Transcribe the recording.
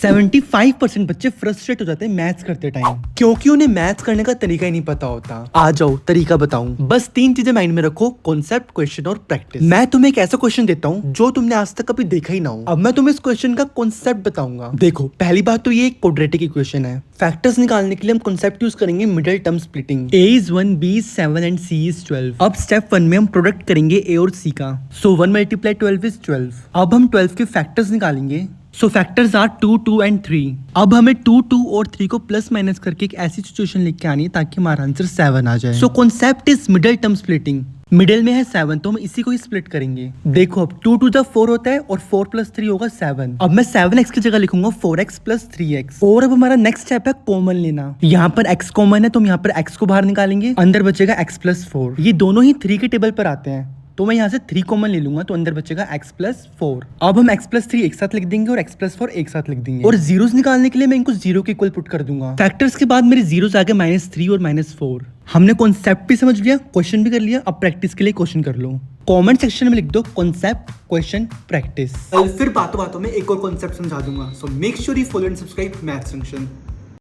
75% बच्चे फ्रस्ट्रेट हो जाते हैं मैथ्स करते टाइम, क्योंकि उन्हें मैथ्स करने का तरीका ही नहीं पता होता। आ जाओ तरीका बताऊं, बस 3 चीजें माइंड में रखो, कॉन्सेप्ट, क्वेश्चन और प्रैक्टिस। मैं तुम्हें एक ऐसा क्वेश्चन देता हूं जो तुमने आज तक कभी देखा ही ना हो। अब मैं तुम्हें इस क्वेश्चन का कॉन्सेप्ट बताऊंगा। देखो, पहली बात तो ये एक क्वाड्रेटिक इक्वेशन है। फैक्टर्स निकालने के लिए हम कॉन्सेप्ट यूज करेंगे middle term splitting. a is 1, b is 7 and c is 12। अब स्टेप 1 में हम प्रोडक्ट करेंगे a और c का। सो 1 × 12 is 12। अब हम 12 के फैक्टर्स निकालेंगे। So factors are 2, 2 and 3। अब हमें 2, 2 और 3 को प्लस माइनस करके एक ऐसी सिचुएशन लेके आनी है ताकि हमारा आंसर 7 आ जाए। So concept is middle term splitting. Middle में है 7, तो हम इसी को ही स्प्लिट करेंगे। देखो, अब 2 × 4 होता है और 4 + 3 होगा 7। अब मैं 7x की जगह लिखूंगा 4x + 3x। और अब हमारा नेक्स्ट स्टेप है कॉमन लेना। यहाँ पर x कॉमन है तो हम यहाँ पर x को बाहर निकालेंगे, अंदर बचेगा x + 4। ये दोनों ही 3 के टेबल पर आते हैं, तो मैं यहाँ से 3 कॉमन ले लूंगा, तो अंदर बचेगा x + 4। अब हम x + 3 एक साथ लिख देंगे और x + 4 एक साथ लिख देंगे। और जीरोस निकालने के लिए मैं इनको 0 के इक्वल पुट कर दूंगा। फैक्टर्स के बाद मेरे जीरोस आ गए -3 और -4। हमने कॉन्सेप्ट भी समझ लिया, क्वेश्चन भी कर लिया। अब प्रैक्टिस के लिए क्वेश्चन कर लो। कमेंट सेक्शन में लिख दो कॉन्सेप्ट, क्वेश्चन, प्रैक्टिस। कल फिर बातों बातों में एक और कॉन्सेप्ट समझा दूंगा। So make sure you follow and subscribe maths junction.